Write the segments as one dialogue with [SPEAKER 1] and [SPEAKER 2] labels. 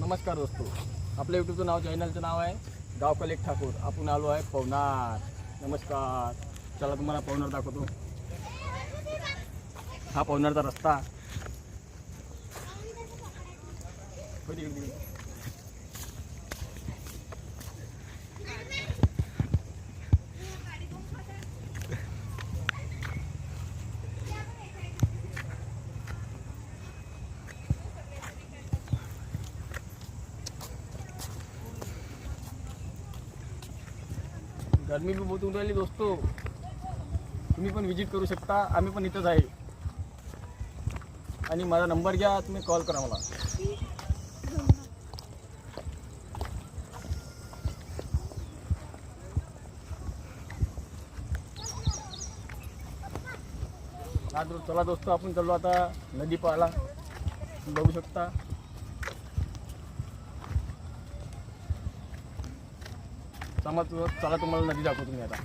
[SPEAKER 1] नमस्कार दोस्तों, आपल्या यूट्यूबचं नाव चॅनलचं नाव आहे गाव कलेक्ट ठाकूर. आपण आलो आहे पवनार. नमस्कार. चला तुम्हाला पवनार दाखवतो. हा पवनारचा रस्ता. गर्मी भी बहुत होऊन राहिली दोस्तों. तुम्ही पण विजिट करू शकता. आम्ही पण इथंच आहे. आणि माझा नंबर घ्या, तुम्ही कॉल करा मला. चला दोस्तों, आपण चाललो आता नदी पाहायला. बघू शकता. चला तुम्हाला नदी दाखवतो मी आता.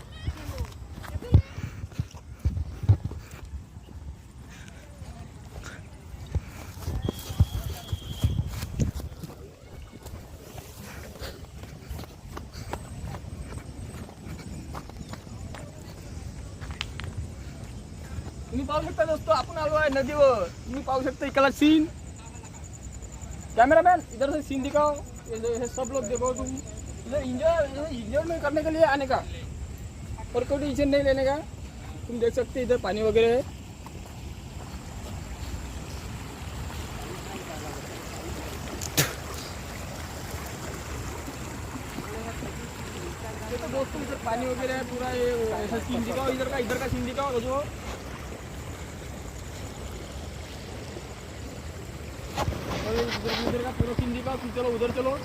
[SPEAKER 1] तुम्ही पाहू शकता दोस्तों, आपण आलो आहे नदीवर. तुम्ही पाहू शकता इकडला सीन. कैमरामैन इधर से सीन दिखाओ. ये सब लोग देखो. तुम इधर इंजॉयमेंट करने के लिए आने का और कोई टेंशन नहीं लेने का. तुम देख सकते इधर पानी वगैरह है. देखो दोस्तों, इधर पानी वगैरह है पूरा. ये ऐसा सीन दिखाओ. इधर का सीन दिखाओ. जो इधर का पूरा सीन दिखाओ. फिर चलो उधर चलो.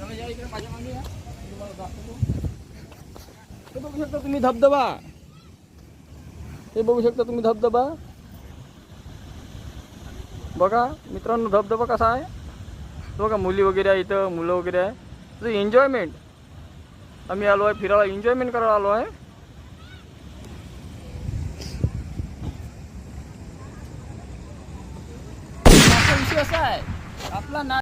[SPEAKER 1] या इकडे माझ्या मागे या. तुम्हाला दाखवतो. हे बघू शकता तुम्ही धबधबा. हे बघू शकता तुम्ही धबधबा. बघा मित्रांनो, धबधबा कसा आहे. बघा मुली वगैरे आहे इथं, मुलं वगैरे आहे. तर एन्जॉयमेंट. आम्ही आलो आहे फिरायला, एन्जॉयमेंट करायला आलो आहे. विषय असा आहे आपला ना.